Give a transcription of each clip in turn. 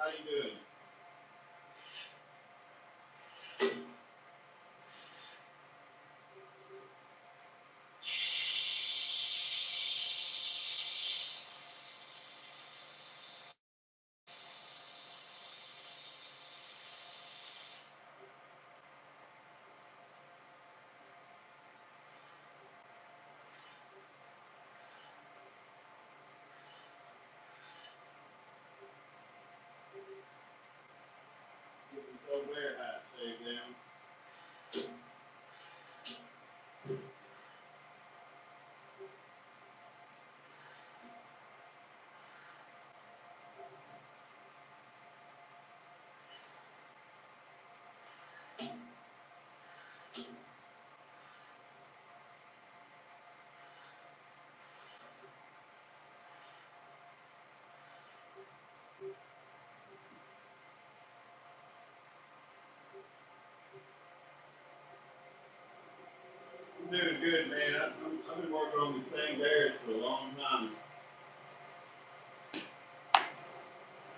How you doing? Get this old bear hat shaved down. I'm doing good, man. I've been working on the same bears for a long time.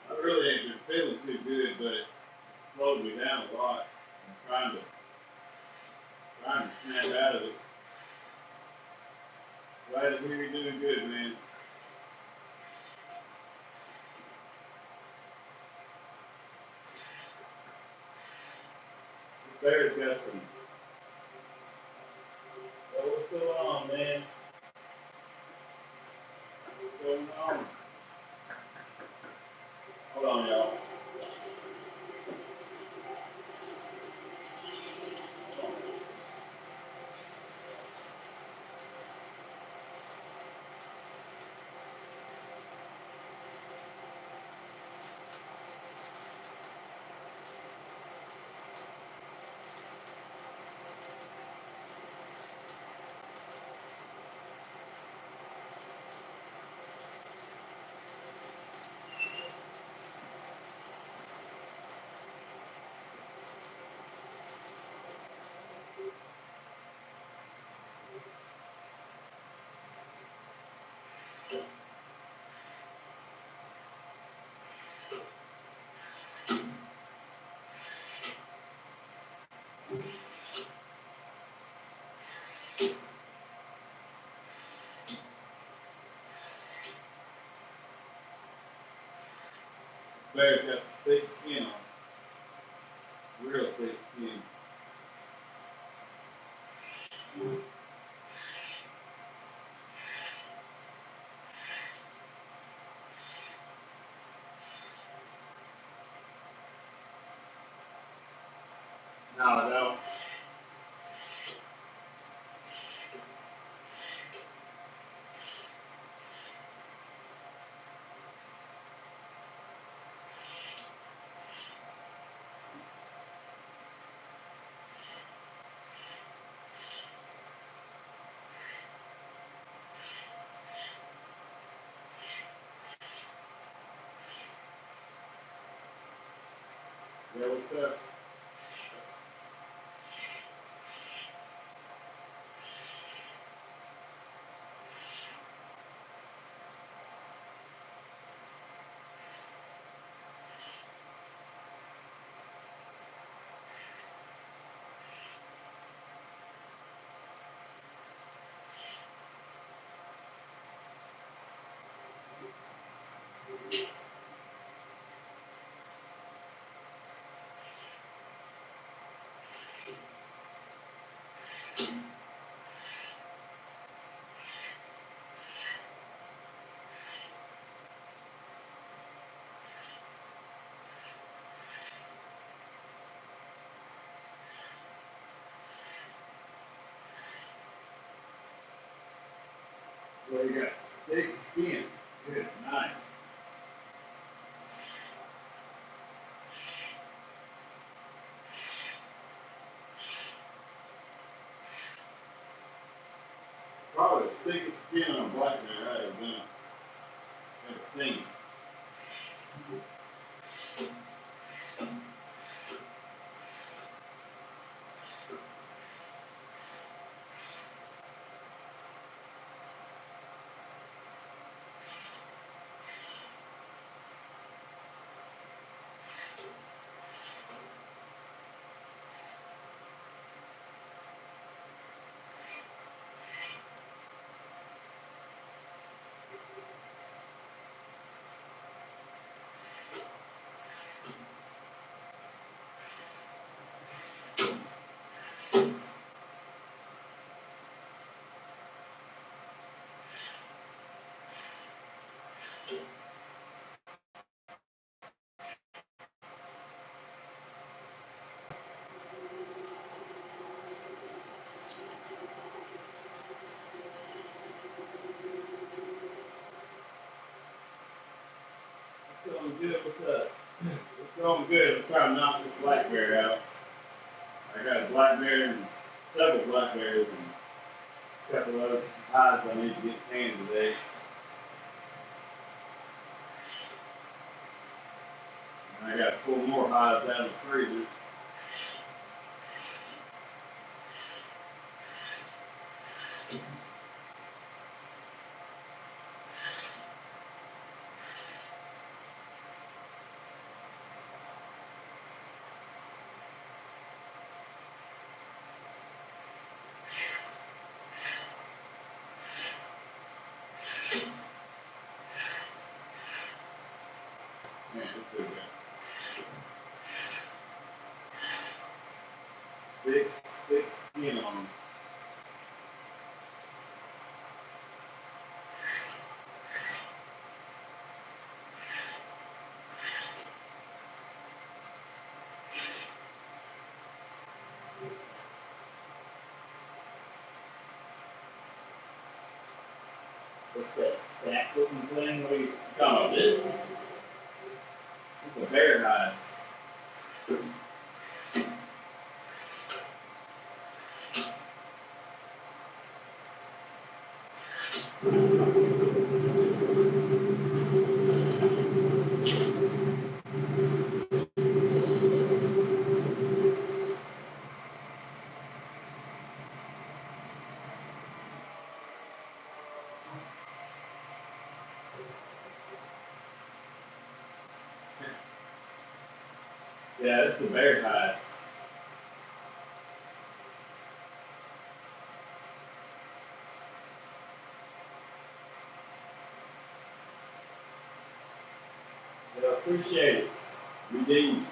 I really ain't been feeling too good, but it slowed me down a lot. I'm trying to snap out of it. Glad to hear you're doing good, man. This bear's got some. Well, what's going on, man? What's going on? Hold on, y'all. Bear's got some thick skin on it. Real thick skin. No, I don't. Yeah, what's up? Well, you got thick skin. Good night. Probably the thickest skin on a black bear I ever seen. Good, what's up? It's going good. I'm trying to knock this black bear out. I got a black bear and several black bears and a couple of other hides I need to get canned today. And I got to pull more hides out of the freezers. Man, it's good. Thick skin on them. What's that sack looking thing? What are you talking about? This? It's a bear hide. Yeah, it's a bear hide. Yeah, appreciate it. Redeem.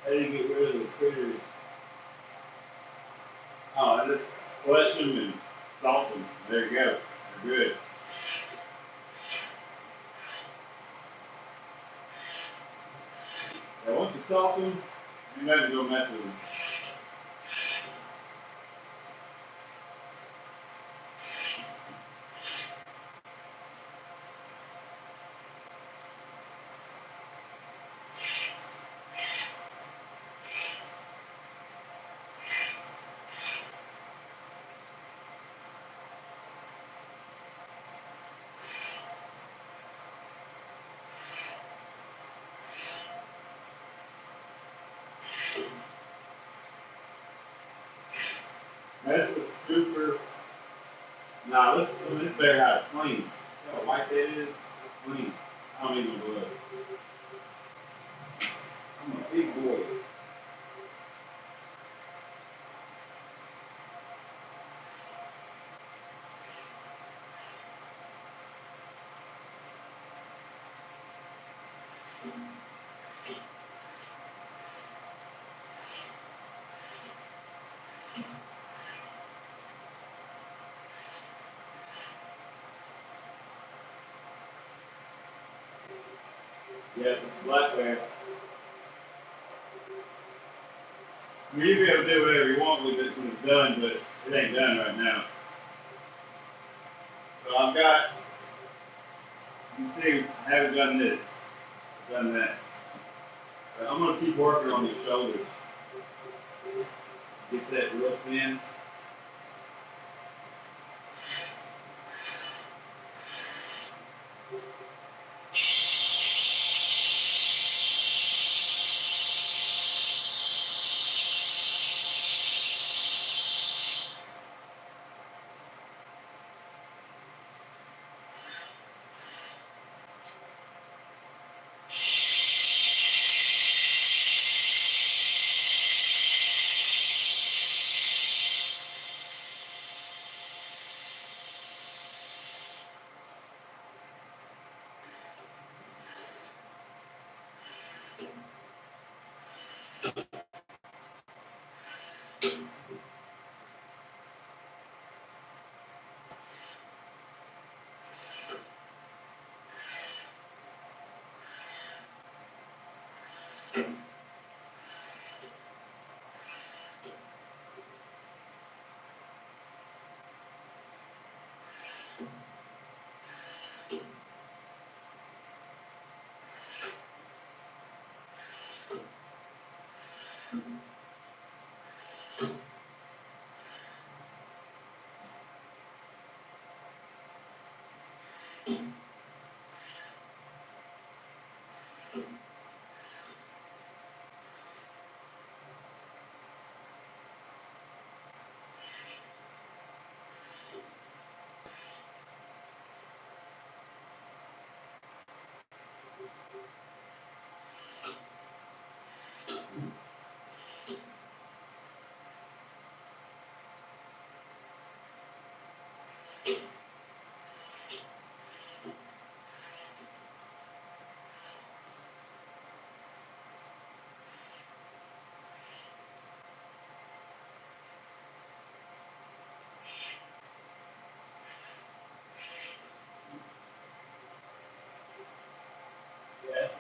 How do you get rid of the critters? Oh, I just flush them and salt them. There you go. They're good. Now, once you salt them, you never go mess with them. This is super. Nah, this bear hide's clean. See how white that is? It's clean. I don't need no blood. I'm a big boy. Yeah, it's a black bear. I mean, you be able to do whatever you want with it when it's done, but it ain't done right now. So I've got, you can see, I haven't done this. I've done that. But I'm going to keep working on these shoulders. Get that real thin.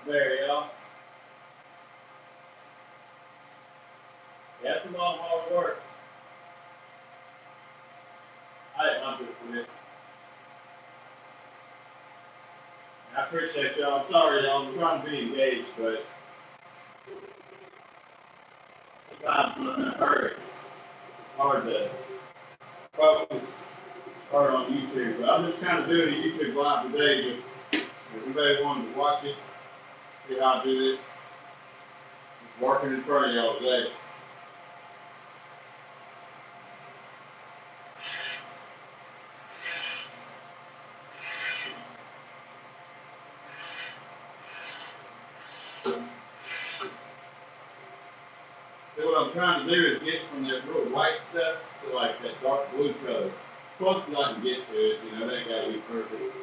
bear, y'all. Yeah, it's a lot of hard work. I didn't want this for you. I appreciate y'all. I'm sorry, y'all. I'm trying to be engaged, but sometimes I'm in a hurry. It's hard to focus hard on YouTube. But I'm just kind of doing a YouTube live today. Just if anybody wanted to watch it, see how I do this. Just working in front of y'all today. So what I'm trying to do is get from that real white stuff to like that dark blue color. As close as I can get to it, you know, that gotta be perfect.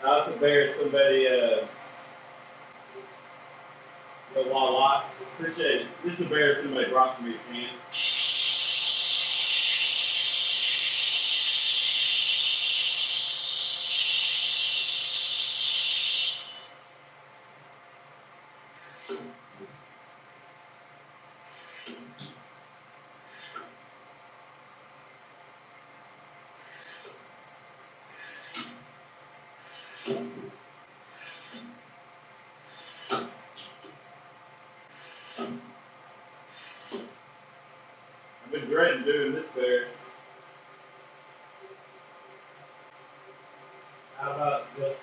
Now that's a bear somebody la la. Appreciate it. This is a bear somebody brought to me at camp. I've been dreading doing this bear. How about just,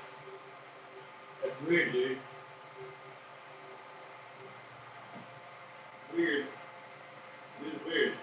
that's weird, dude. Weird. This is weird.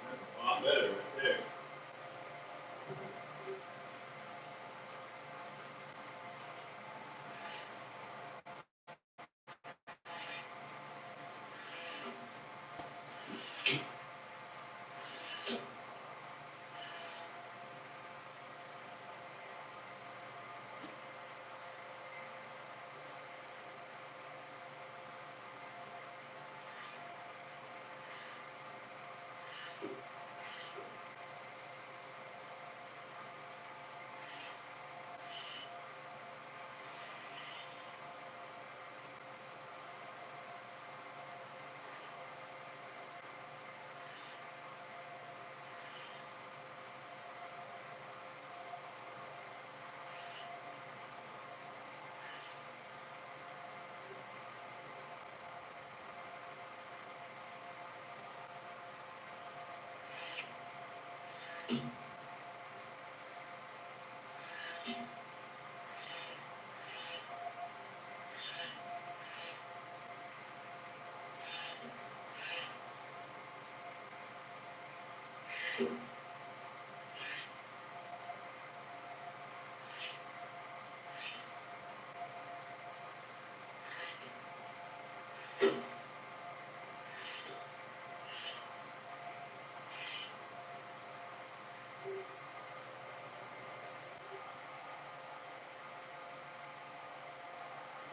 That's a lot better right there.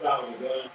Shot with a gun.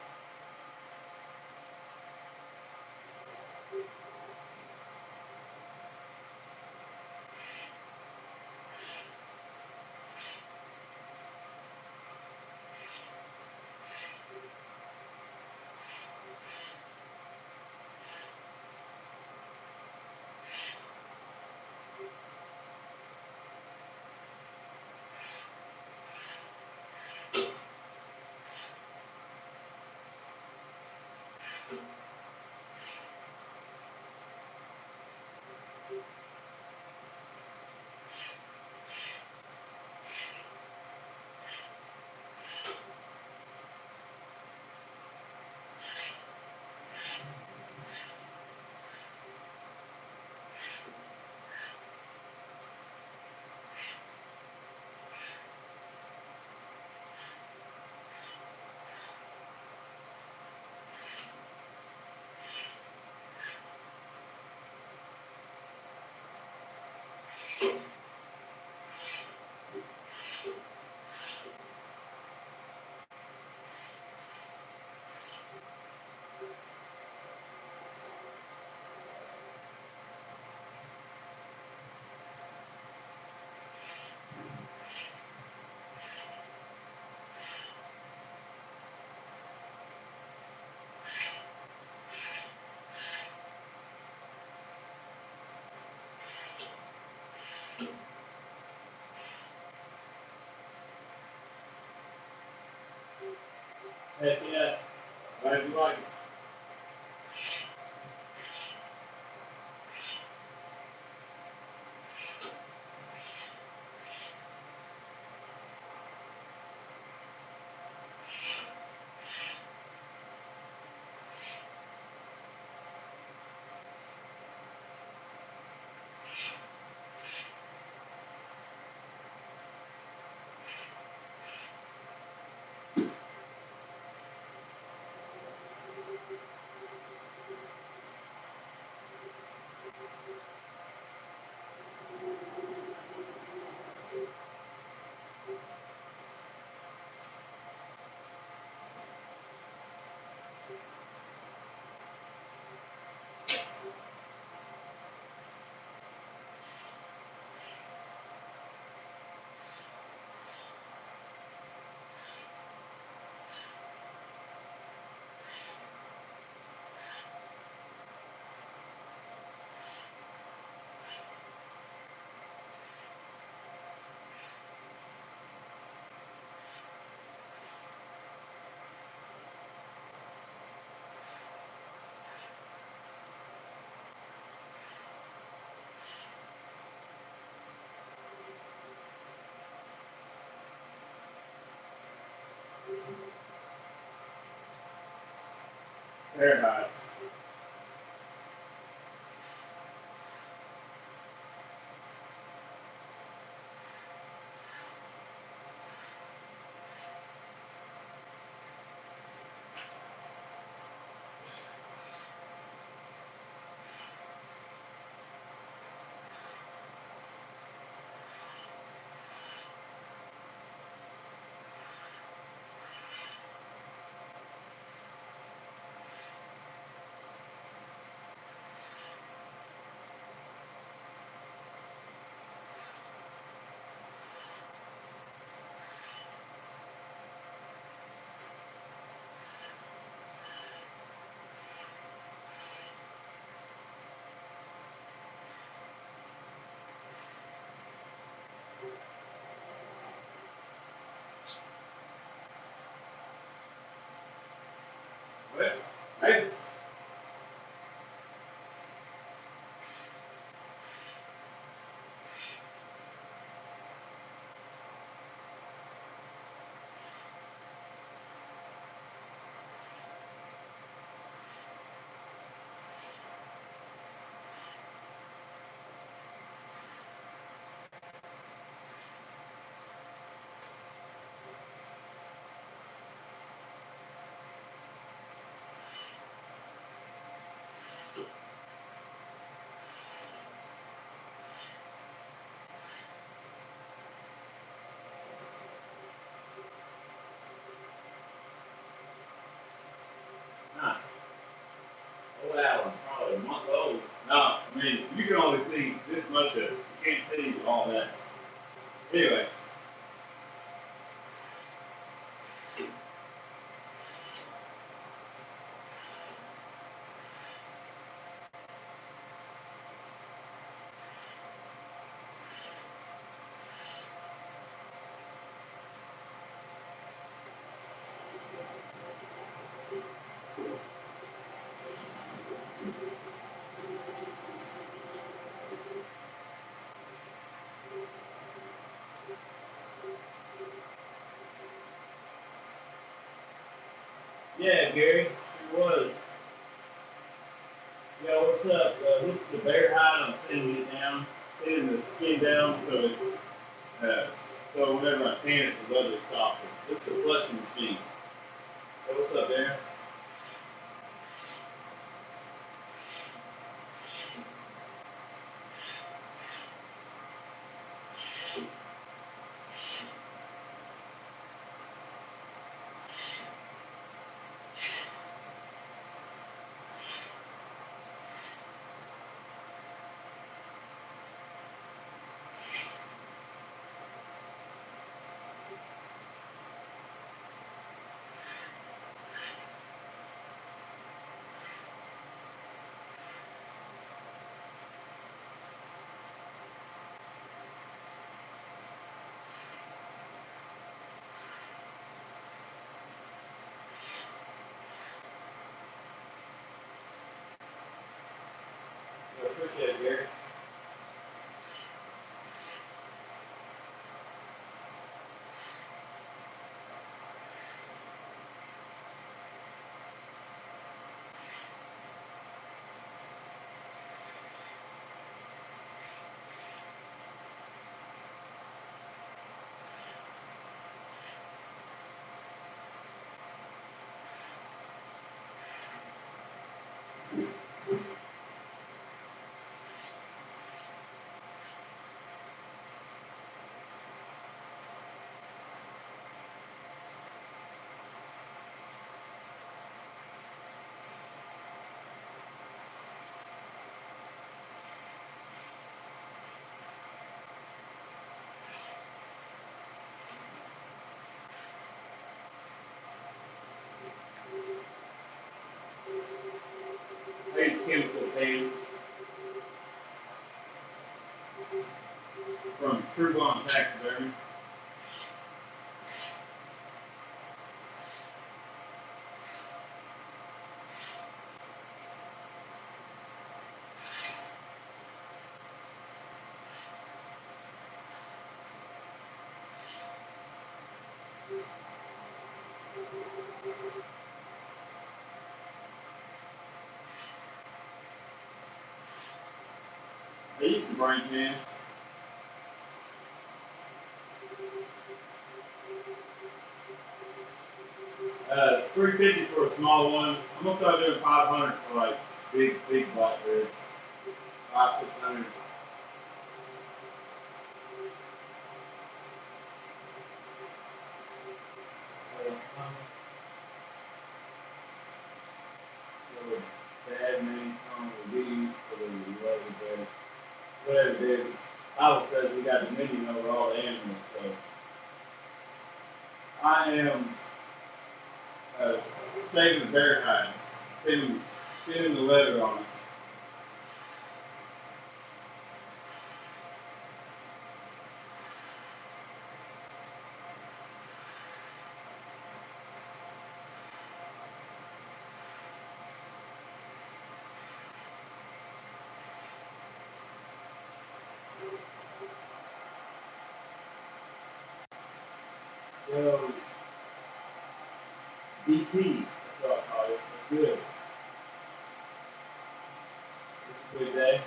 Heck yeah. Glad you like it. Very hot. What? Hey. Huh. Oh, Alan, probably a month old. No, I mean, you can only see this much of it. You can't see all that. Anyway, yeah, Gary, it was. Yo, what's up? This is a bear hide. I'm thinning it down, thinning the skin down so whenever I pan it, the leather is softer. This is a flushing machine. Hey, what's up, Darren? shit, Gary. I use chemical paints from True Bond Taxidermy. I use the brain can. $350 for a small one. I'm gonna start doing 500 for like big blackberry. 500, 600. So dad made some of these for the love of the whatever it is. Bible says we got dominion over all the animals. So I am saving the bear hide, pinning the leather on it. So DP, that's what I call it. It's good. It's a good day.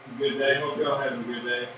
It's a good day. Hope y'all having a good day.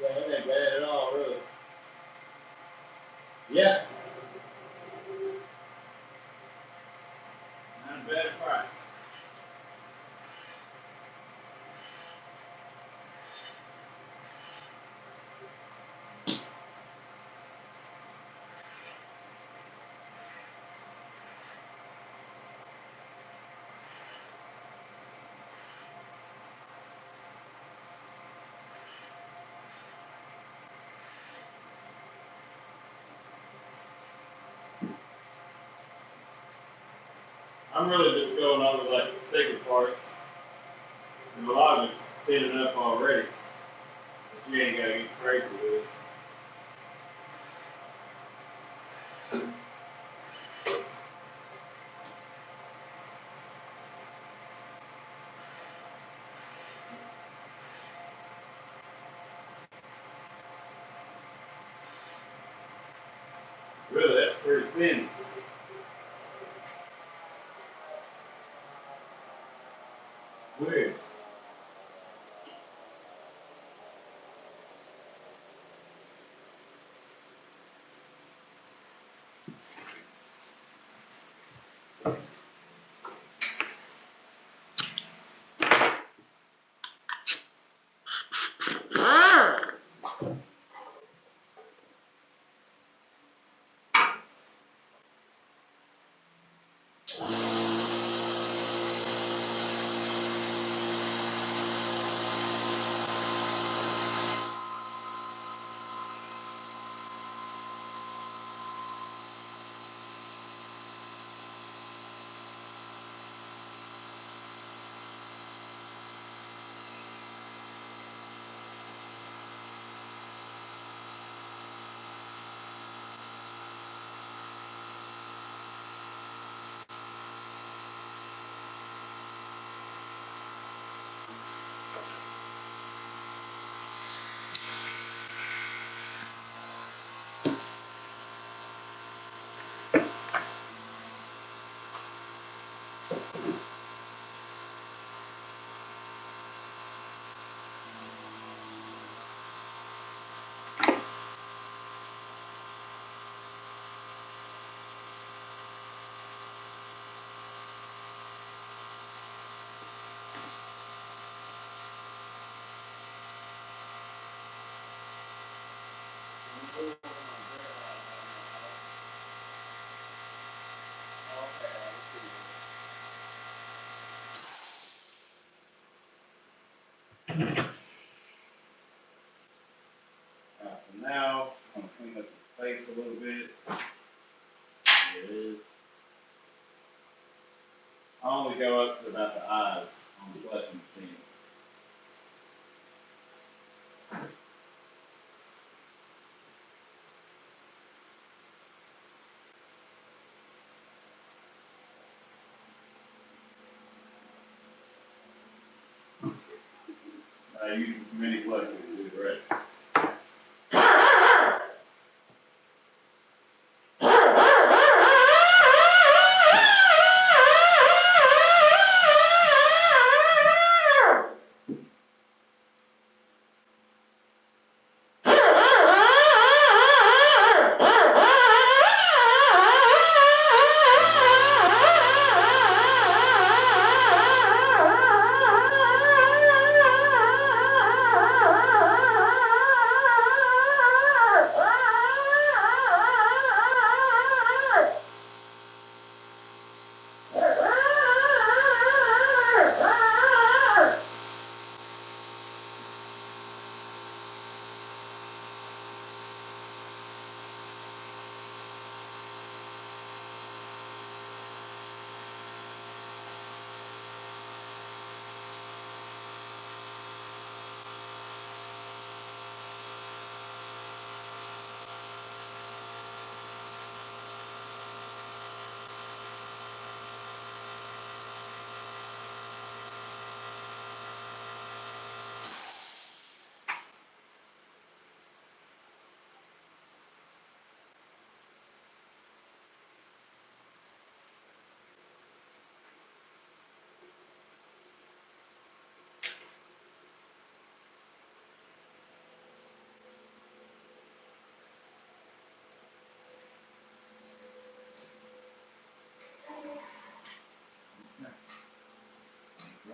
Yeah, it ain't bad at all, really. Yeah. better price. I'm really just going over like the thicker parts, and a lot of it's thinning up already. But you ain't gotta get crazy with it. Really, that's pretty thin. Weird. So now I'm gonna clean up the face a little bit. There it is. I only go up to about the eyes on the flushing machine. I use as many flushes to do the rest.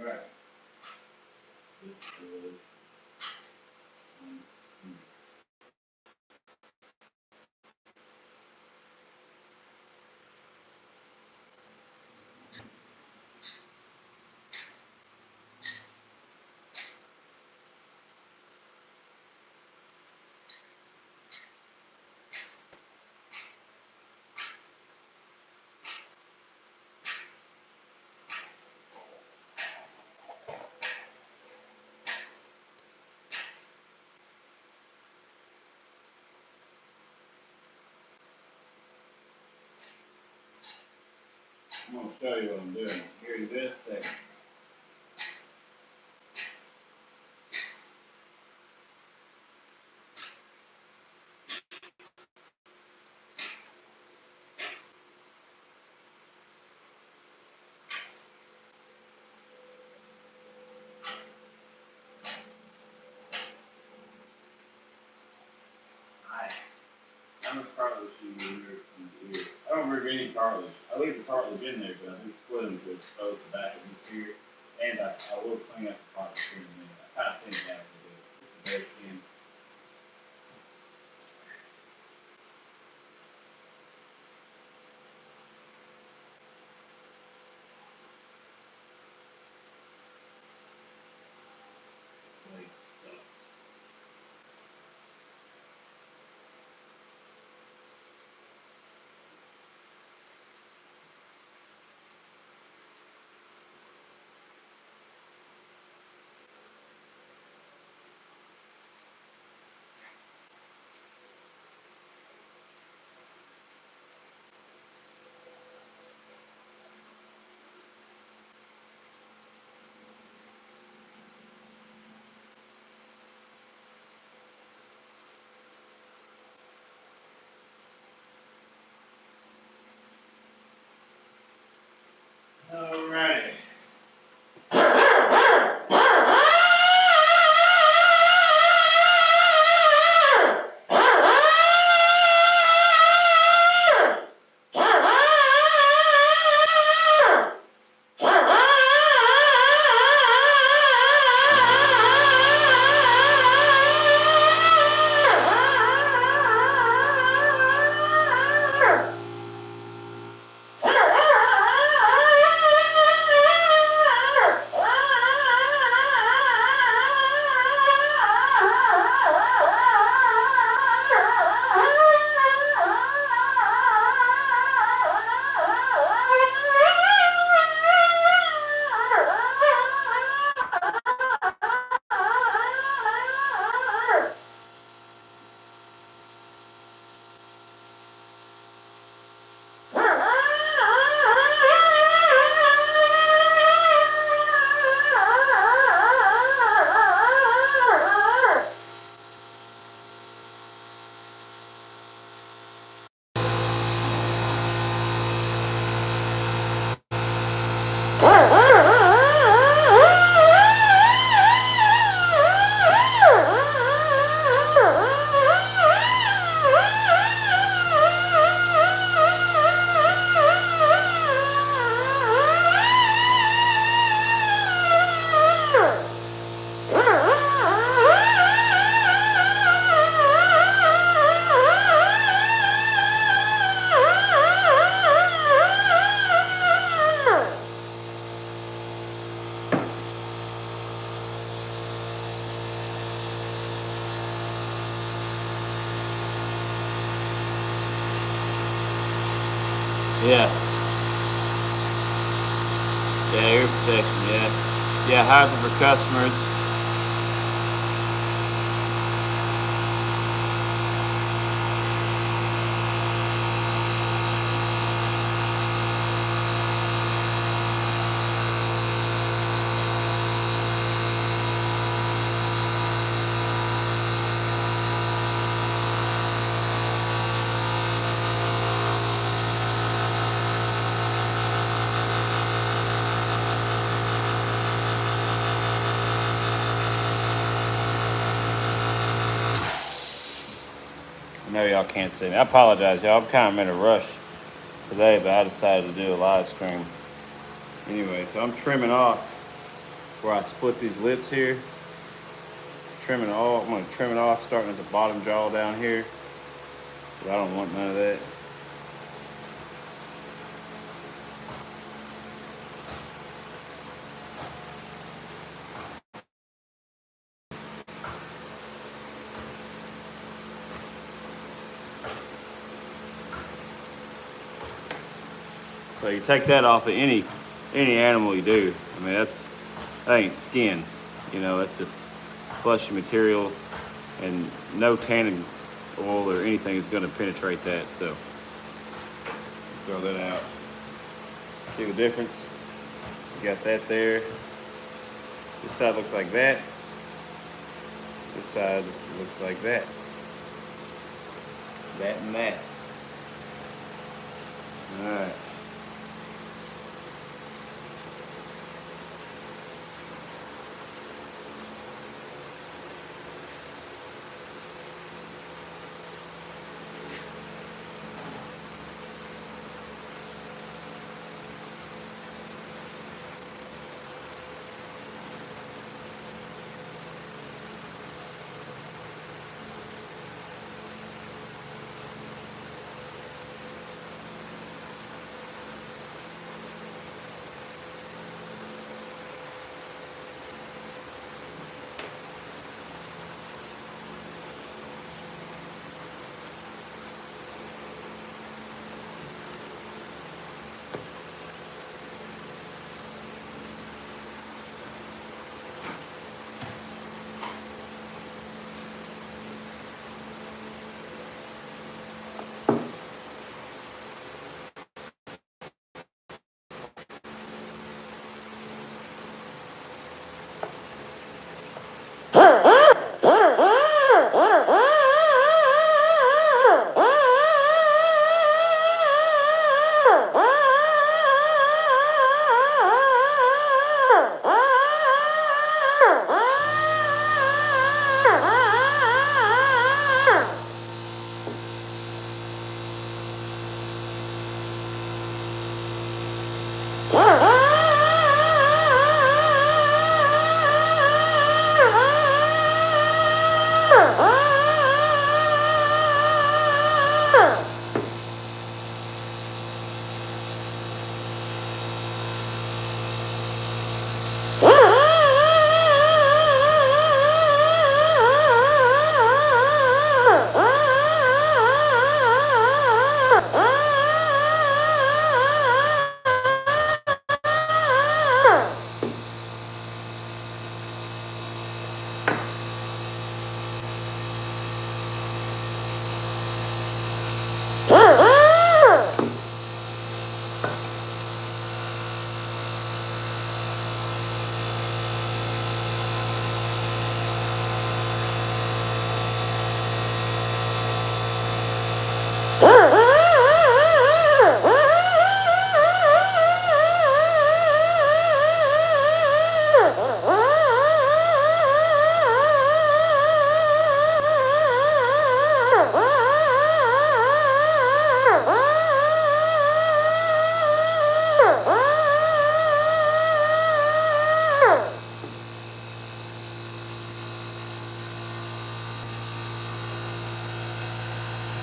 Alright. I'm going to show you what I'm doing. Here in this second. How much cartilage do you remove from the ear? I don't remove any cartilage. I leave the cartilage in there, but I do split them to expose the back of each ear. And I will clean up the cartilage here in a minute. I kind of thin it out a little bit. It's very thin. Blade sucks. Alrighty. Yeah. Yeah, ear protection, yeah. Yeah, hires it for customers. I know y'all can't see me. I apologize, y'all. I'm kind of in a rush today, but I decided to do a live stream. Anyway, so I'm trimming off where I split these lips here. Trim it off. I'm going to trim it off starting at the bottom jaw down here, because I don't want none of that. So you take that off of any animal you do. I mean, that ain't skin. You know, that's just fleshy material, and no tanning oil or anything is going to penetrate that. So throw that out. See the difference? You got that there. This side looks like that. This side looks like that. That and that. All right.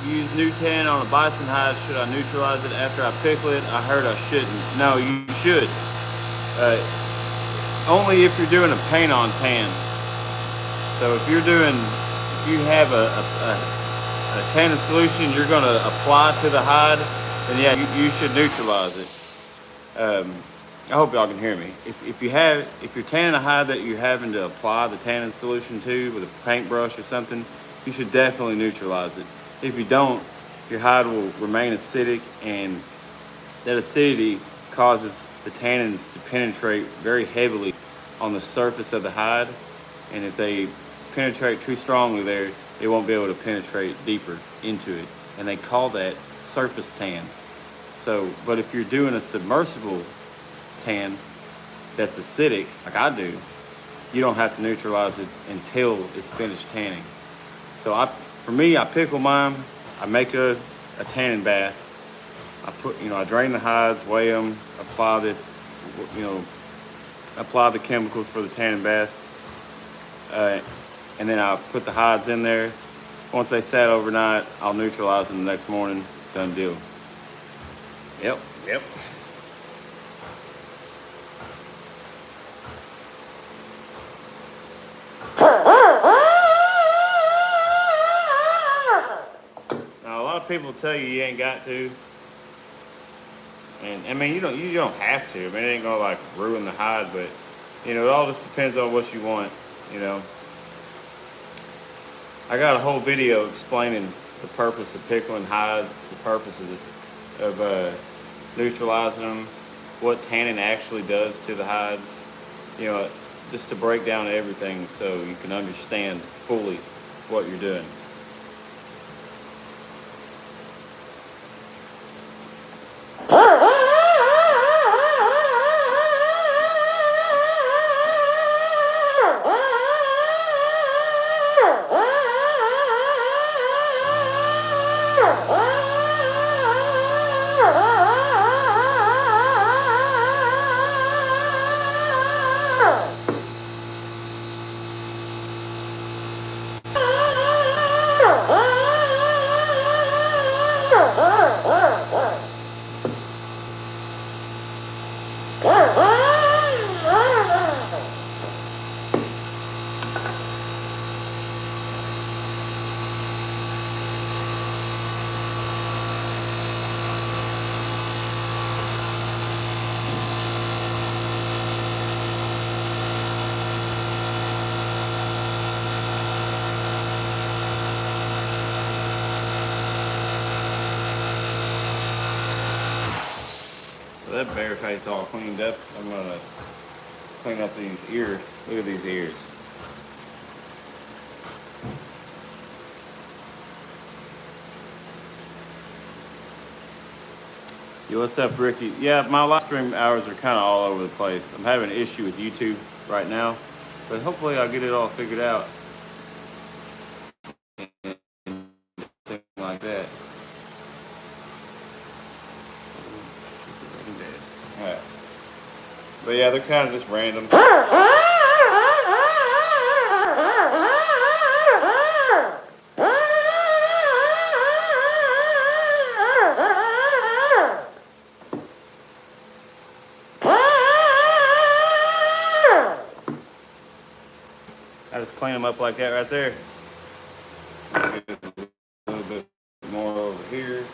Use new tan on a bison hide. Should I neutralize it after I pickle it? I heard I shouldn't. No, you should. Only if you're doing a paint on tan. So if you have a tannin solution you're going to apply to the hide, then yeah, you should neutralize it. I hope y'all can hear me. If you're tanning a hide that you're having to apply the tannin solution to with a paintbrush or something, you should definitely neutralize it. If you don't, your hide will remain acidic, and that acidity causes the tannins to penetrate very heavily on the surface of the hide, and if they penetrate too strongly there, it won't be able to penetrate deeper into it, and they call that surface tan. So, but if you're doing a submersible tan that's acidic, like I do, you don't have to neutralize it until it's finished tanning. So for me, I pickle mine, I make a tanning bath, I drain the hides, weigh them, apply the, apply the chemicals for the tanning bath, and then I'll put the hides in there. Once they sat overnight, I'll neutralize them the next morning. Done deal. Yep. Now a lot of people tell you ain't got to, and I mean you don't have to. I mean it ain't gonna like ruin the hide, but you know it all just depends on what you want. You know, I got a whole video explaining the purpose of pickling hides, the purpose of neutralizing them, what tanning actually does to the hides. You know, just to break down everything so you can understand fully what you're doing. That bear face all cleaned up. I'm gonna clean up these ears. Look at these ears. Yo, what's up, Ricky? Yeah, my live stream hours are kind of all over the place. I'm having an issue with YouTube right now, but hopefully I'll get it all figured out. Things like that. All right. But yeah, they're kind of just random. I just clean them up like that right there. Get a little bit more over here.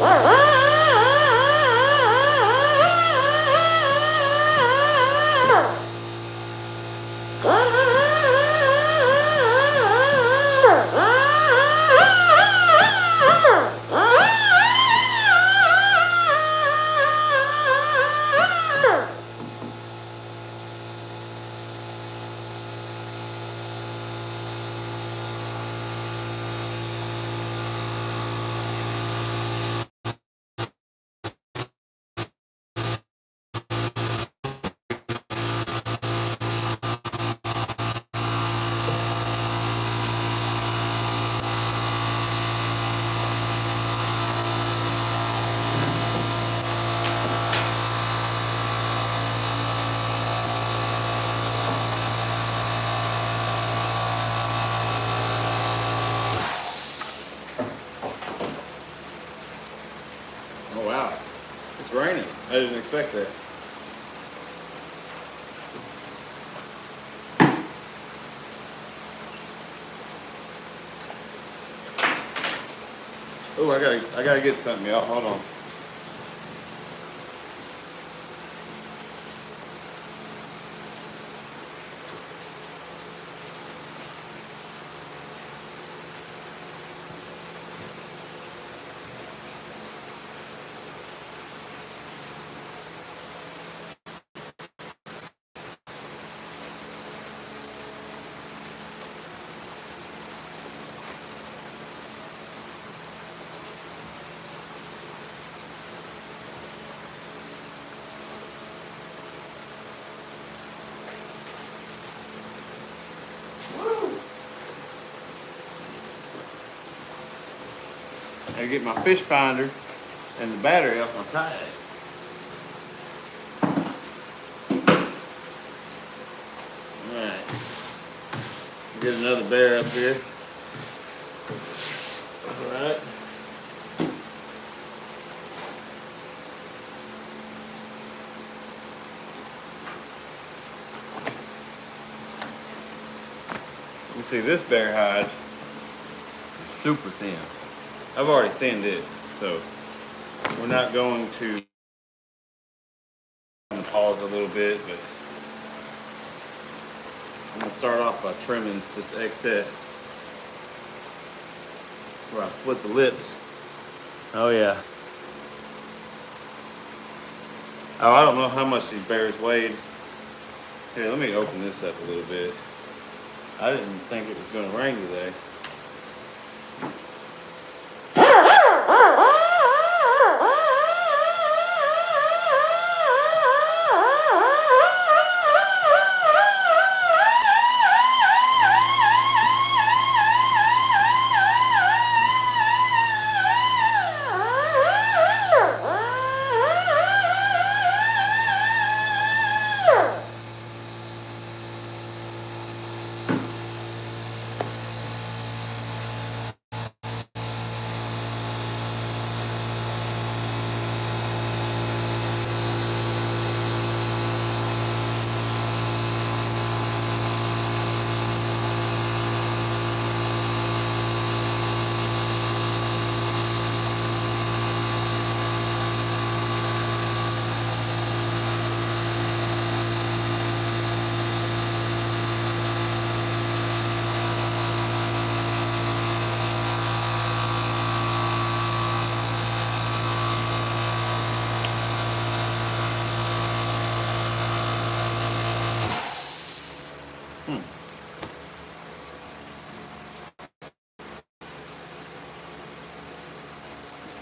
Oh wow, it's raining. I didn't expect that. Oh, I gotta get something, y'all. Hold on. I get my fish finder and the battery off my kayak. Alright. Get another bear up here. Alright. You see this bear hide is super thin. I've already thinned it, so we're not going to pause a little bit, but I'm gonna start off by trimming this excess where I split the lips. Oh yeah. Oh, I don't know how much these bears weighed. Here, let me open this up a little bit. I didn't think it was gonna rain today.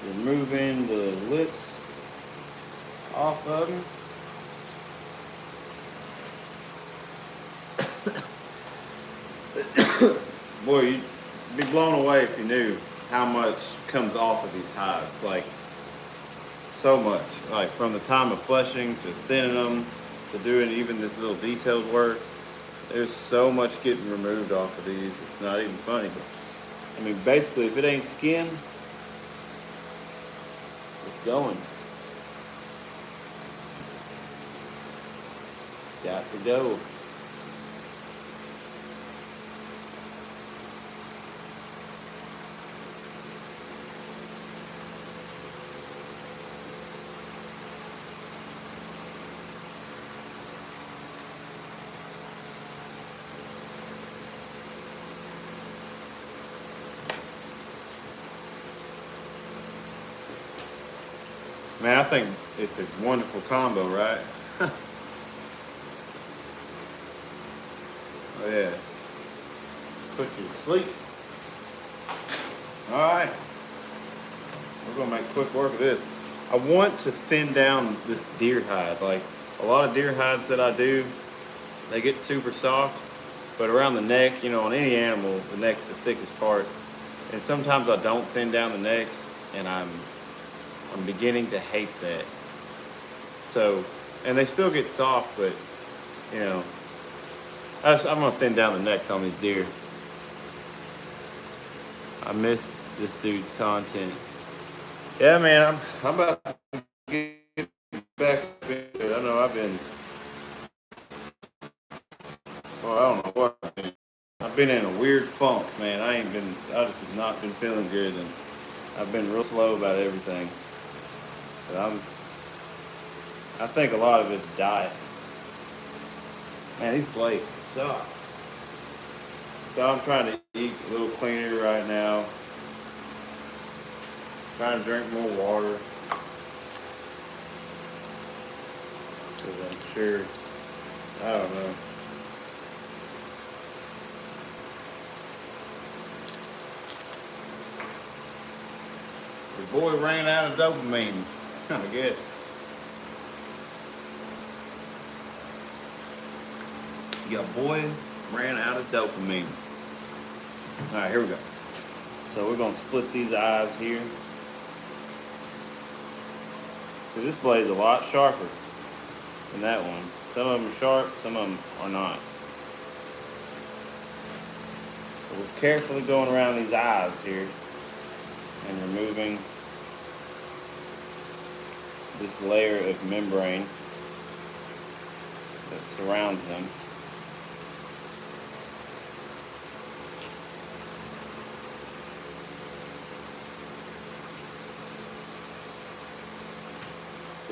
Removing the lips off of them. Boy, you'd be blown away if you knew how much comes off of these hides. Like, so much. Like, from the time of fleshing to thinning them to doing even this little detailed work. There's so much getting removed off of these. It's not even funny. But, I mean, basically, if it ain't skin, it's going. It's got to go. Man, I think it's a wonderful combo, right? Oh yeah. Put you to sleep. Alright. We're gonna make quick work of this. I want to thin down this deer hide. Like a lot of deer hides that I do, they get super soft, but around the neck, you know, on any animal, the neck's the thickest part. And sometimes I don't thin down the necks, and I'm beginning to hate that. So, and they still get soft, but you know, I'm gonna thin down the necks on these deer. I missed this dude's content. Yeah, man, I'm about to get back into it. I know I've been, well, I don't know what I've been in a weird funk, man. I just have not been feeling good, and I've been real slow about everything. But I think a lot of it's diet. Man, these blades suck. So I'm trying to eat a little cleaner right now. Trying to drink more water. Because I'm sure, I don't know. The boy ran out of dopamine, I guess. Your boy ran out of dopamine. All right, here we go. So we're gonna split these eyes here. So this blade's a lot sharper than that one. Some of them are sharp, some of them are not. So we're carefully going around these eyes here and removing this layer of membrane that surrounds them.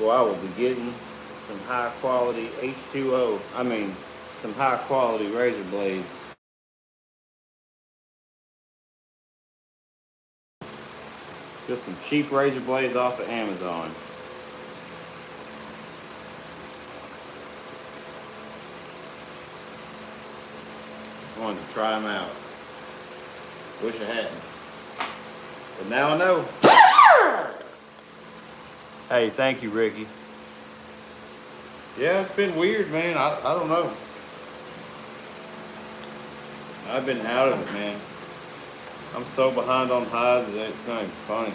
Well, I will be getting some high quality H2O, some high quality razor blades. Just some cheap razor blades off of Amazon. Just wanted to try them out. Wish I hadn't. But now I know. Hey, thank you, Ricky. Yeah, it's been weird, man. I don't know. I've been out of it, man. I'm so behind on hides that it's not even funny.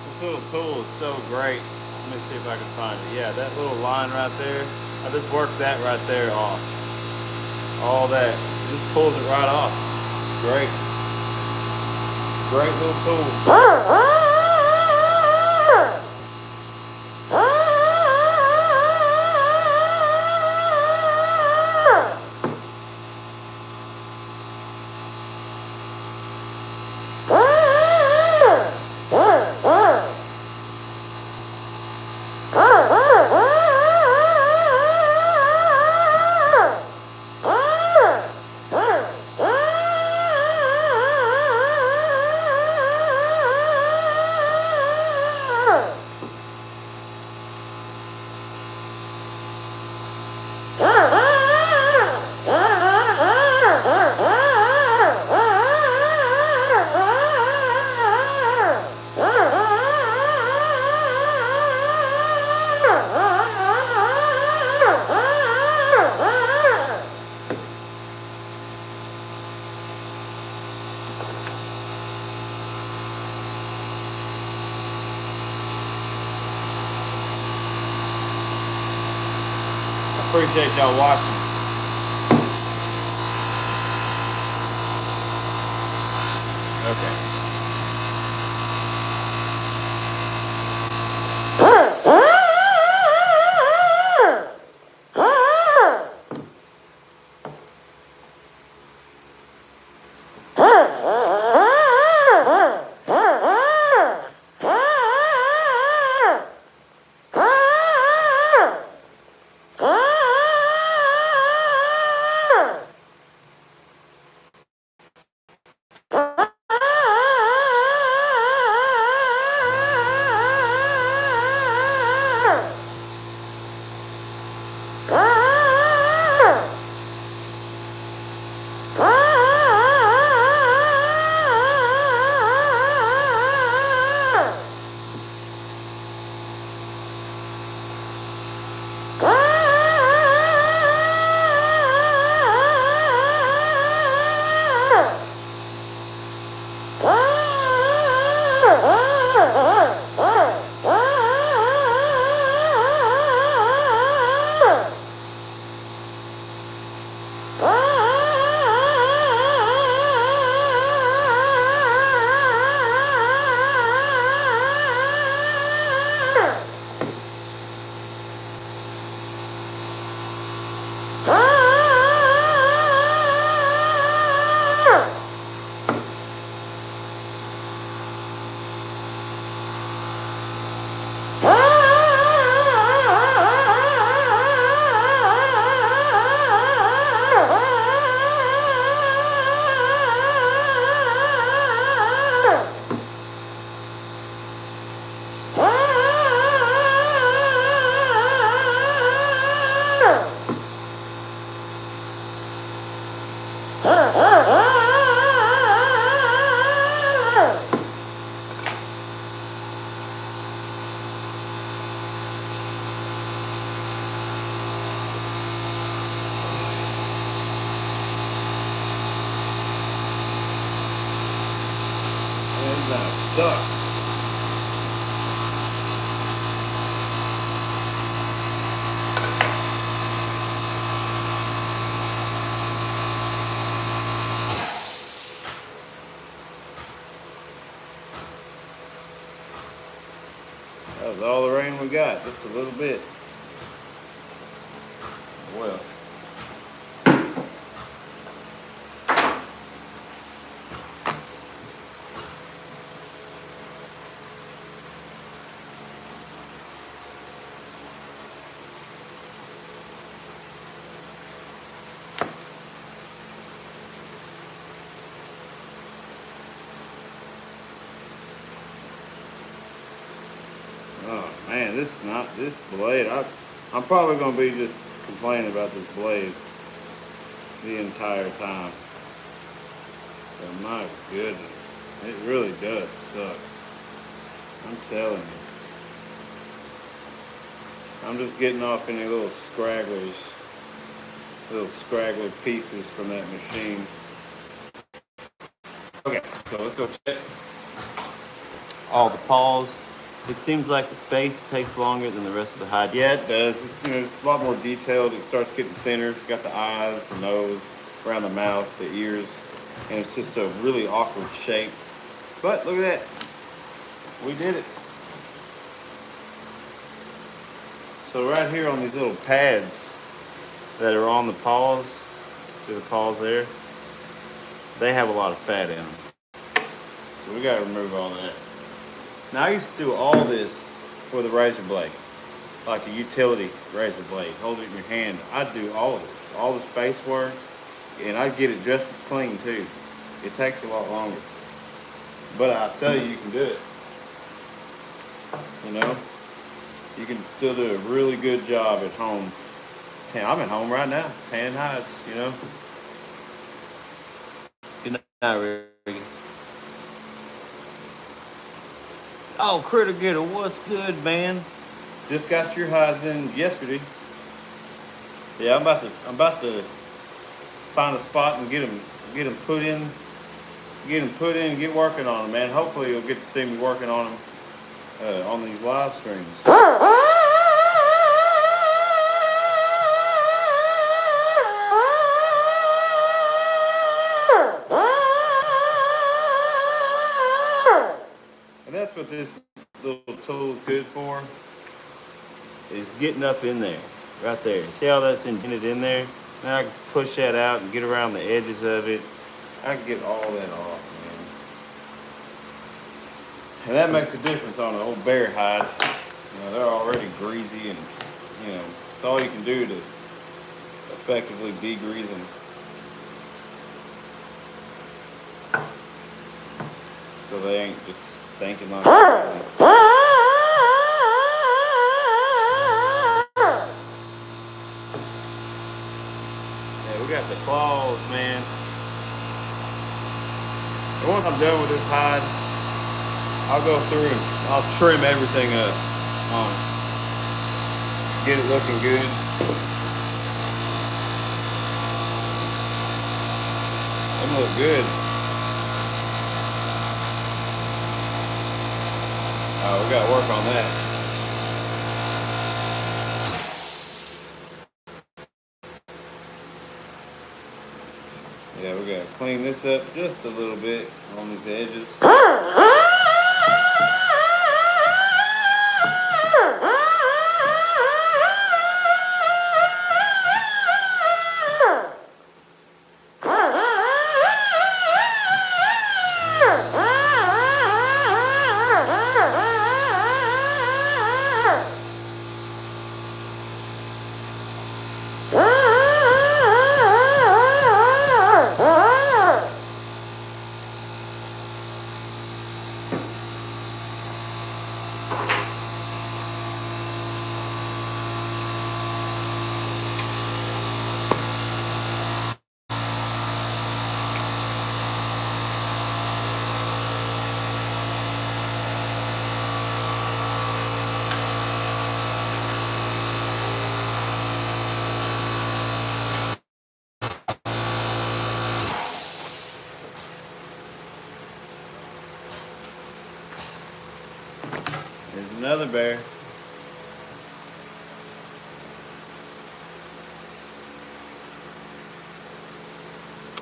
This little tool is so great. Let me see if I can find it. Yeah, that little line right there, I just worked that right there off. All that, it just pulls it right off. Great. Great little tool. appreciate y'all watching. Okay. Suck. That was all the rain we got, just a little bit. Well. Oh man, this blade. I'm probably gonna be just complaining about this blade the entire time. But my goodness, it really does suck. I'm telling you. I'm just getting off any little scraggler pieces from that machine. Okay, so let's go check all the paws. It seems like the face takes longer than the rest of the hide. Yeah, it does. It's a lot more detailed. It starts getting thinner. You got the eyes, the nose, around the mouth, the ears, and it's just a really awkward shape. But look at that. We did it. So right here on these little pads that are on the paws, see the paws there? They have a lot of fat in them. So we got to remove all that. Now I used to do all this with a razor blade, like a utility razor blade. Hold it in your hand. I'd do all this face work, and I'd get it just as clean too. It takes a lot longer, but I tell you, you can do it. You know, you can still do a really good job at home. I'm at home right now, tanning hides. You know. Good night, Ricky. Oh, Critter Getter, what's good, man? Just got your hides in yesterday. Yeah, I'm about to find a spot and get them put in, and get working on them, man. Hopefully you'll get to see me working on them on these live streams. And that's what this little tool is good for, is getting up in there, right there. See how that's indented in there? Now I can push that out and get around the edges of it. I can get all that off, man. And that makes a difference on an old bear hide. You know, they're already greasy, and you know, it's all you can do to effectively degrease them. So they ain't just stinking like yeah, we got the claws, man. And once I'm done with this hide, I'll go through and I'll trim everything up on it. Get it looking good. Them look good. We gotta work on that. Yeah, we gotta clean this up just a little bit on these edges. There's another bear.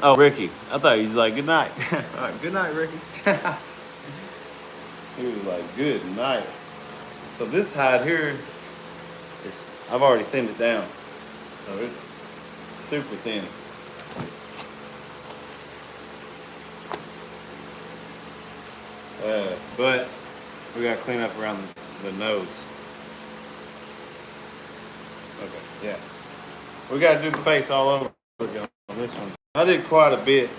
Oh, Ricky. I thought he was like, good night. All right, good night, Ricky. He was like, good night. So this hide here is, I've already thinned it down. So it's super thin. But we gotta clean up around the nose. Okay, yeah. We gotta do the face all over again on this one. I did quite a bit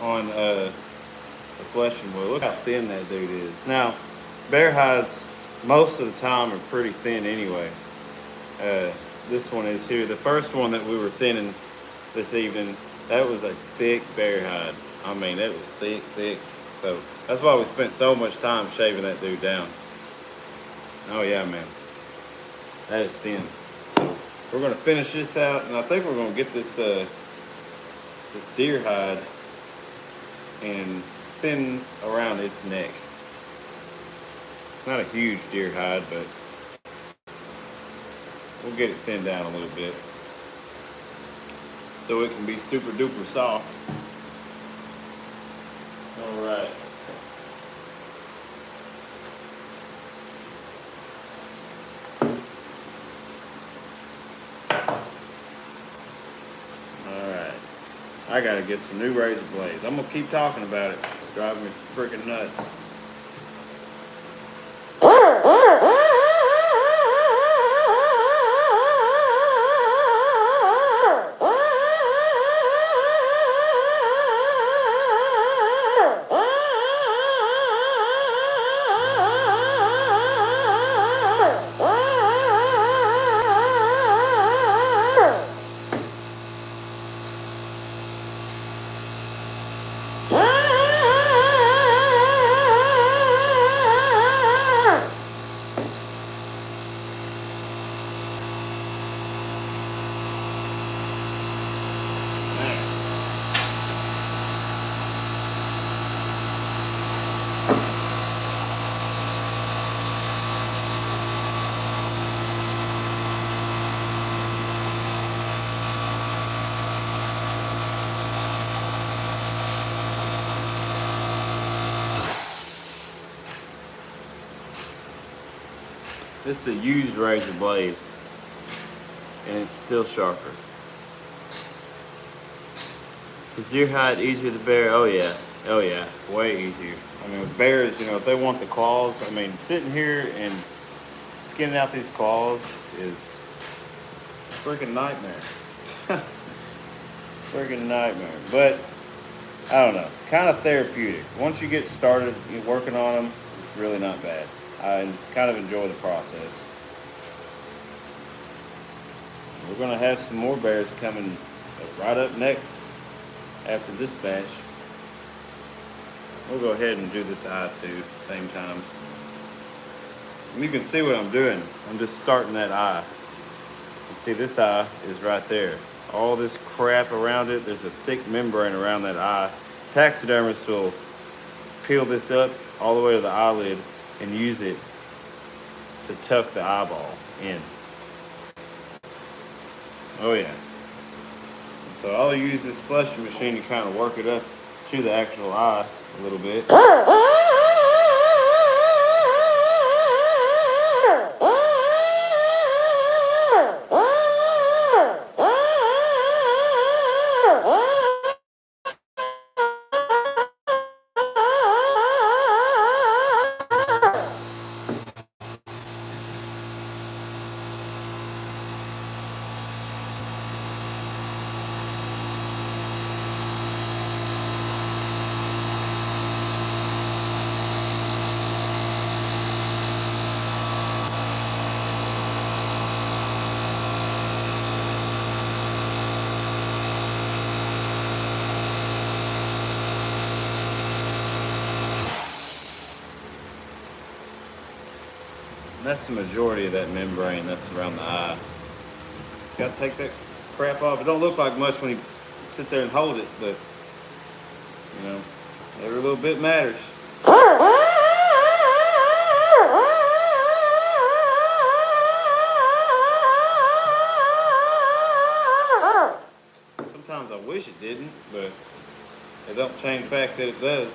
on the flesh and wood. Look how thin that dude is. Now, bear hides most of the time are pretty thin anyway. This one is here. The first one that we were thinning this evening, that was a thick bear hide. I mean, it was thick, thick. So that's why we spent so much time shaving that dude down. Oh yeah, man. That is thin. So we're gonna finish this out, and I think we're gonna get this this deer hide and thin around its neck. It's not a huge deer hide, but we'll get it thinned down a little bit so it can be super duper soft. All right. All right. I gotta get some new razor blades. I'm gonna keep talking about it. It's driving me freaking nuts. This is a used razor blade, and it's still sharper. Is deer hide easier to bear? Oh yeah, way easier. I mean, with bears, you know, if they want the claws, I mean, sitting here and skinning out these claws is a freaking nightmare. Freaking nightmare. But I don't know, kind of therapeutic. Once you get started working on them, it's really not bad. I kind of enjoy the process. We're gonna have some more bears coming right up next after this batch. We'll go ahead and do this eye too, same time. And you can see what I'm doing. I'm just starting that eye. You can see this eye is right there. All this crap around it, there's a thick membrane around that eye. Taxidermists will peel this up all the way to the eyelid and use it to tuck the eyeball in. Oh yeah. And so I'll use this fleshing machine to kind of work it up to the actual eye a little bit. And that's the majority of that membrane that's around the eye. You gotta take that crap off. It don't look like much when you sit there and hold it, but you know, every little bit matters. Sometimes I wish it didn't, but it don't change the fact that it does.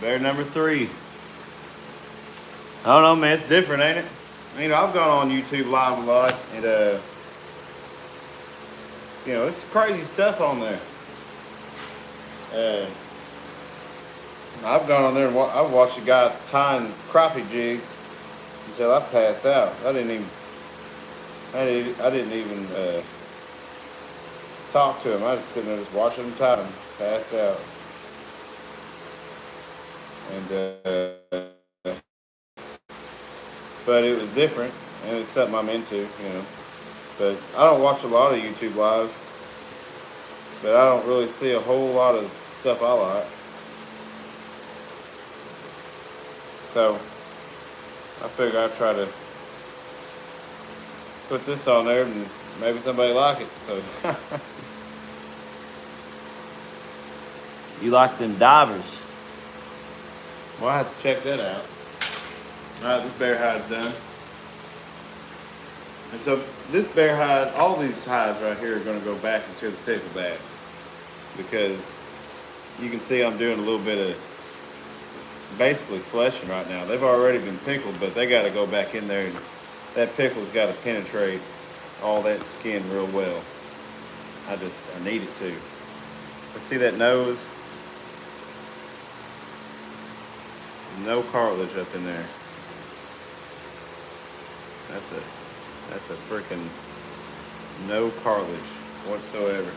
Bear number 3. I don't know, man. It's different, ain't it? You know, I've gone on YouTube Live a lot, and you know, it's crazy stuff on there. I've gone on there and I've watched a guy tying crappie jigs until I passed out. I didn't even talk to them. I was sitting there just watching them tie them, passed out. And but it was different, and it's something I'm into, But I don't watch a lot of YouTube live, but I don't really see a whole lot of stuff I like. So I figure I'd try to put this on there, and maybe somebody like it. So You like them divers? well, I have to check that out. All right, this bear hide's done. And so this bear hide, all these hides right here are going to go back into the pickle bag, because you can see I'm doing a little bit of basically fleshing right now. They've already been pickled, but they got to go back in there, and that pickle's got to penetrate all that skin real well. I need it to. Let's see that nose? No cartilage up in there. That's a freaking no cartilage whatsoever.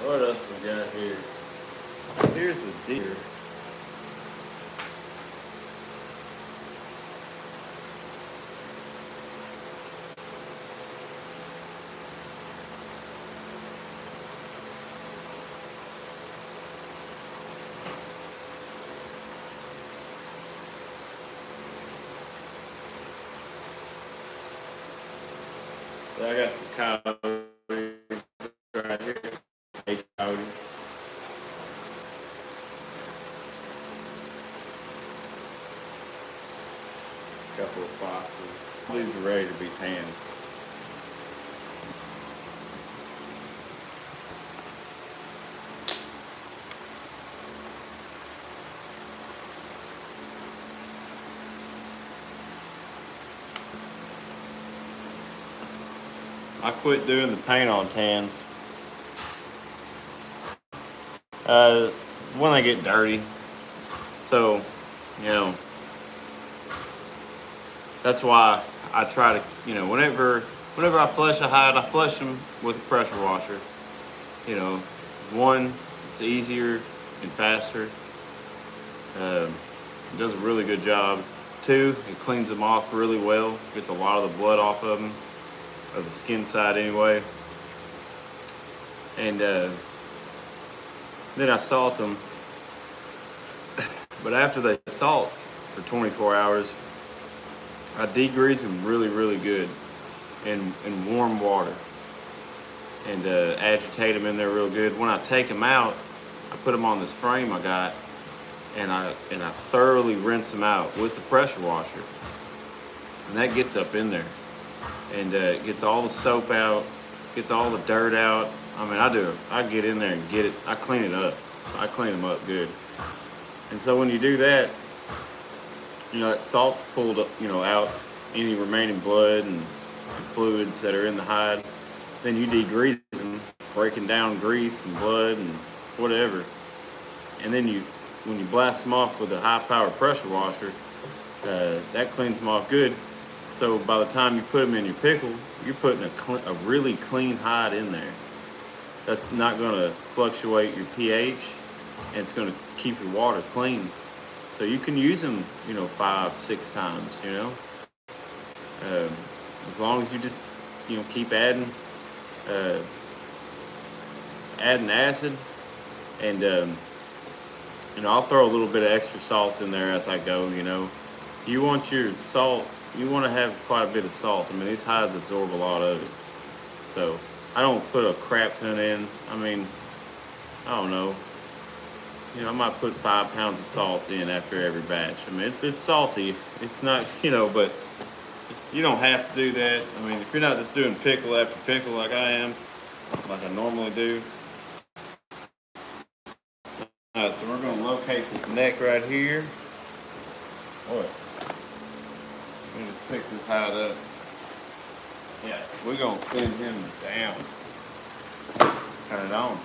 What else we got here? Here's the deer. So I got some coyotes right here. Hey, coyote. Couple of foxes. These are ready to be tanned. I quit doing the paint on tans when they get dirty. So, that's why I try to, whenever I flush a hide, I flush them with a pressure washer. One, it's easier and faster. It does a really good job. Two, it cleans them off really well. Gets a lot of the blood off of them, of the skin side anyway. And then I salt them. But after they salt for 24 hours, I degrease them really, really good in warm water, and agitate them in there real good. When I take them out, I put them on this frame I got, and I thoroughly rinse them out with the pressure washer, and that gets up in there, and gets all the soap out, gets all the dirt out. I mean, I get in there and get it. I clean it up. I clean them up good. And so when you do that, that salt's pulled up, out any remaining blood and fluids that are in the hide. Then you degrease them, breaking down grease and blood and whatever. And then when you blast them off with a high-powered pressure washer, that cleans them off good. So by the time you put them in your pickle, you're putting a really clean hide in there. That's not going to fluctuate your pH, and it's going to keep your water clean. So you can use them, 5-6 times, as long as you just, keep adding acid, and I'll throw a little bit of extra salt in there as I go. You want your salt, you want to have quite a bit of salt. I mean, these hides absorb a lot of it, so I don't put a crap ton in. I mean, I don't know. I might put 5 pounds of salt in after every batch. I mean, it's salty. It's not, but you don't have to do that. I mean, if you're not just doing pickle after pickle like I am, like I normally do. All right, so we're going to locate this neck right here. Boy, let me just pick this hide up. Yeah, we're gonna clean him down. Turn it on.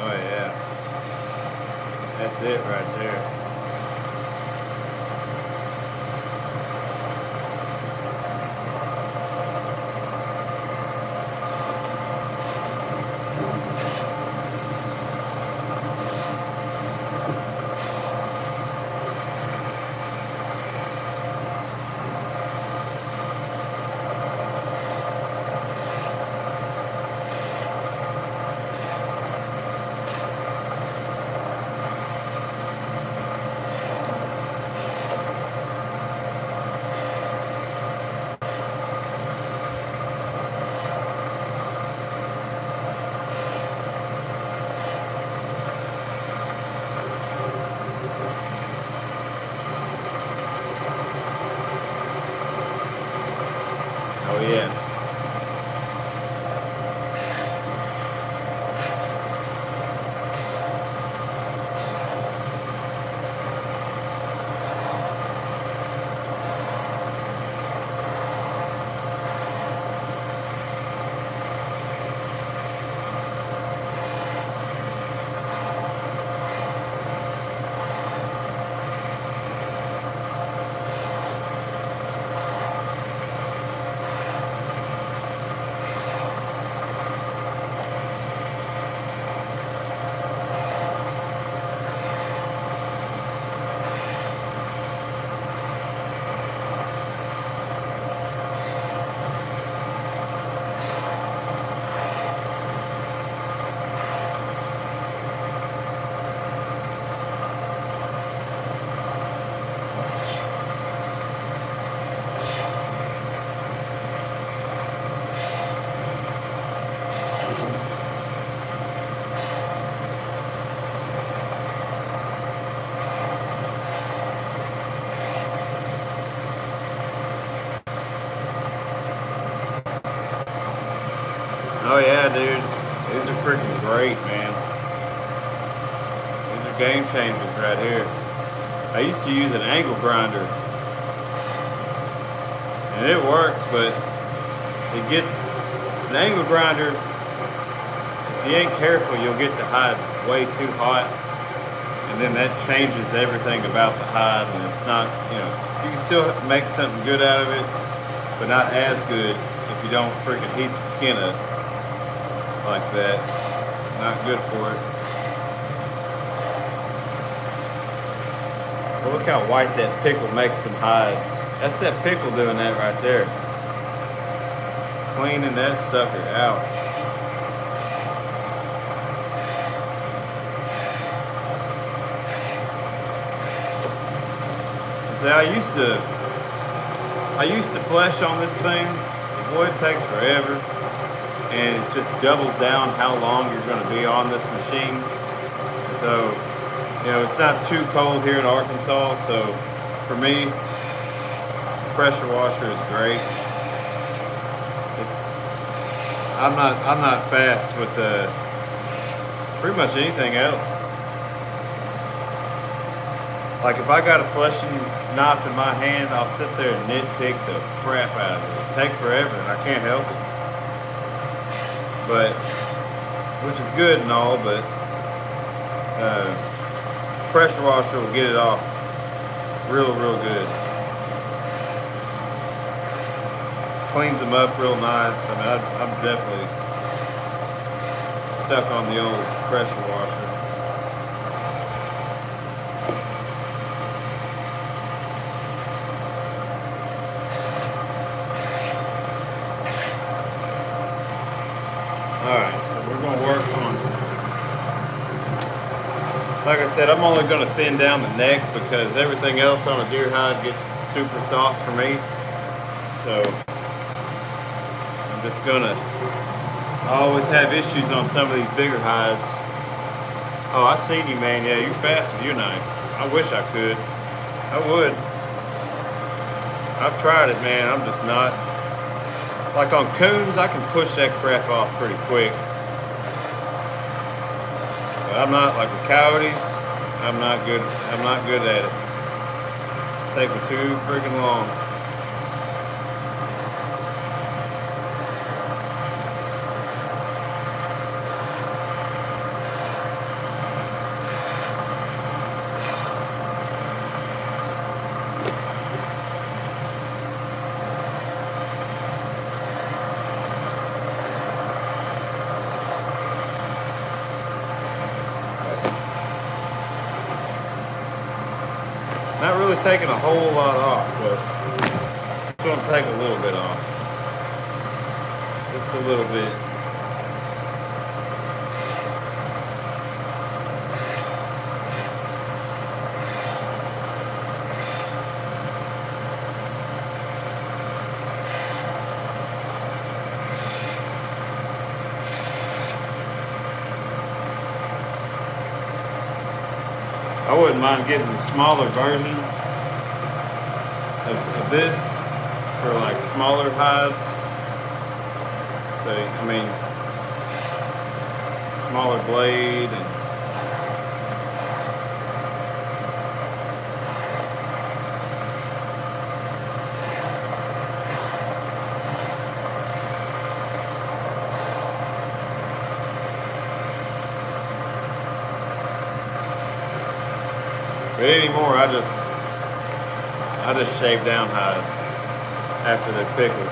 Oh yeah, that's it right there. Oh yeah. Oh yeah, dude. These are freaking great, man. These are game changers right here. I used to use an angle grinder, and it works, but it gets an angle grinder. If you ain't careful, you'll get the hide way too hot, and then that changes everything about the hide, and it's not, you can still make something good out of it, but not as good if you don't freaking heat the skin up like that. Not good for it. Well, look how white that pickle makes some hides. That's that pickle doing that right there. Cleaning that sucker out. See, I used to flesh on this thing. Boy, it takes forever, and it just doubles down how long you're going to be on this machine. So, it's not too cold here in Arkansas, so for me, pressure washer is great. I'm not fast with pretty much anything else. Like if I got a fleshing knife in my hand, I'll sit there and nitpick the crap out of it. It'll take forever, and I can't help it. But, which is good and all, but pressure washer will get it off real good. Cleans them up real nice. I mean, I'm definitely stuck on the old pressure washer. Like I said, I'm only going to thin down the neck because everything else on a deer hide gets super soft for me. So I'm just going to, I always have issues on some of these bigger hides. Oh, I seen you, man. Yeah, you're fast with your knife. I wish I could. I would. I've tried it, man. I'm just not. Like on coons, I can push that crap off pretty quick. But I'm not, like with coyotes, I'm not good. I'm not good at it. Take me too freaking long. Not really taking a whole lot off, but it's going to take a little bit off. Just a little bit. I wouldn't mind getting the smaller version of this for like smaller hides. So, I mean, smaller blade and but anymore, I just shave down hides after they're pickled.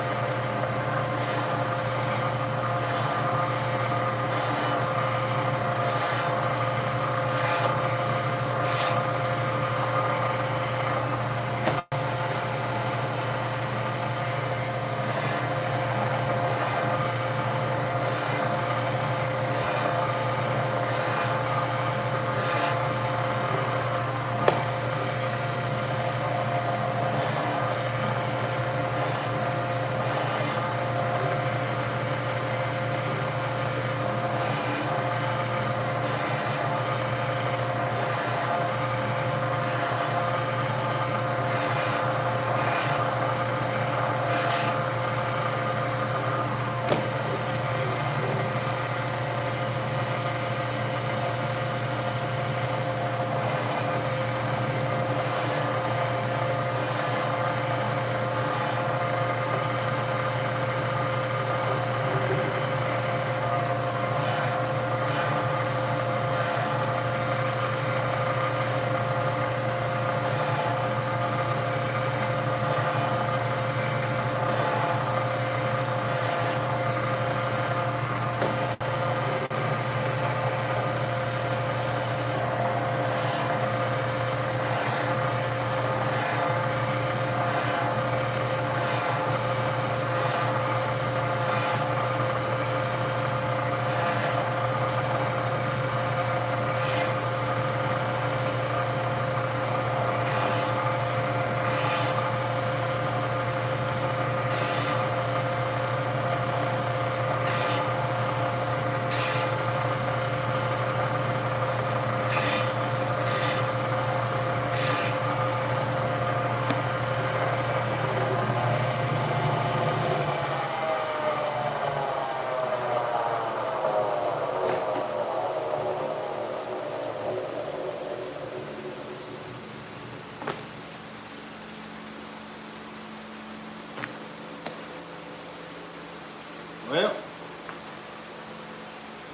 Well,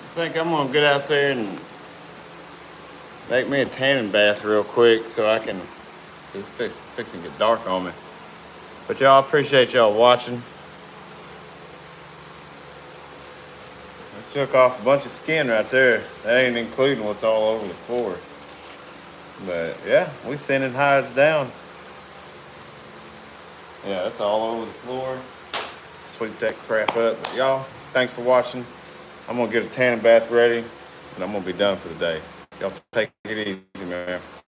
I think I'm gonna get out there and make me a tanning bath real quick so I can, it's fixing to get dark on me. But y'all, appreciate y'all watching. I took off a bunch of skin right there. That ain't including what's all over the floor. But yeah, we thinning hides down. Yeah, that's all over the floor. Sweep that crap up. But y'all, thanks for watching. I'm gonna get a tanning bath ready and I'm gonna be done for the day. Y'all take it easy, man.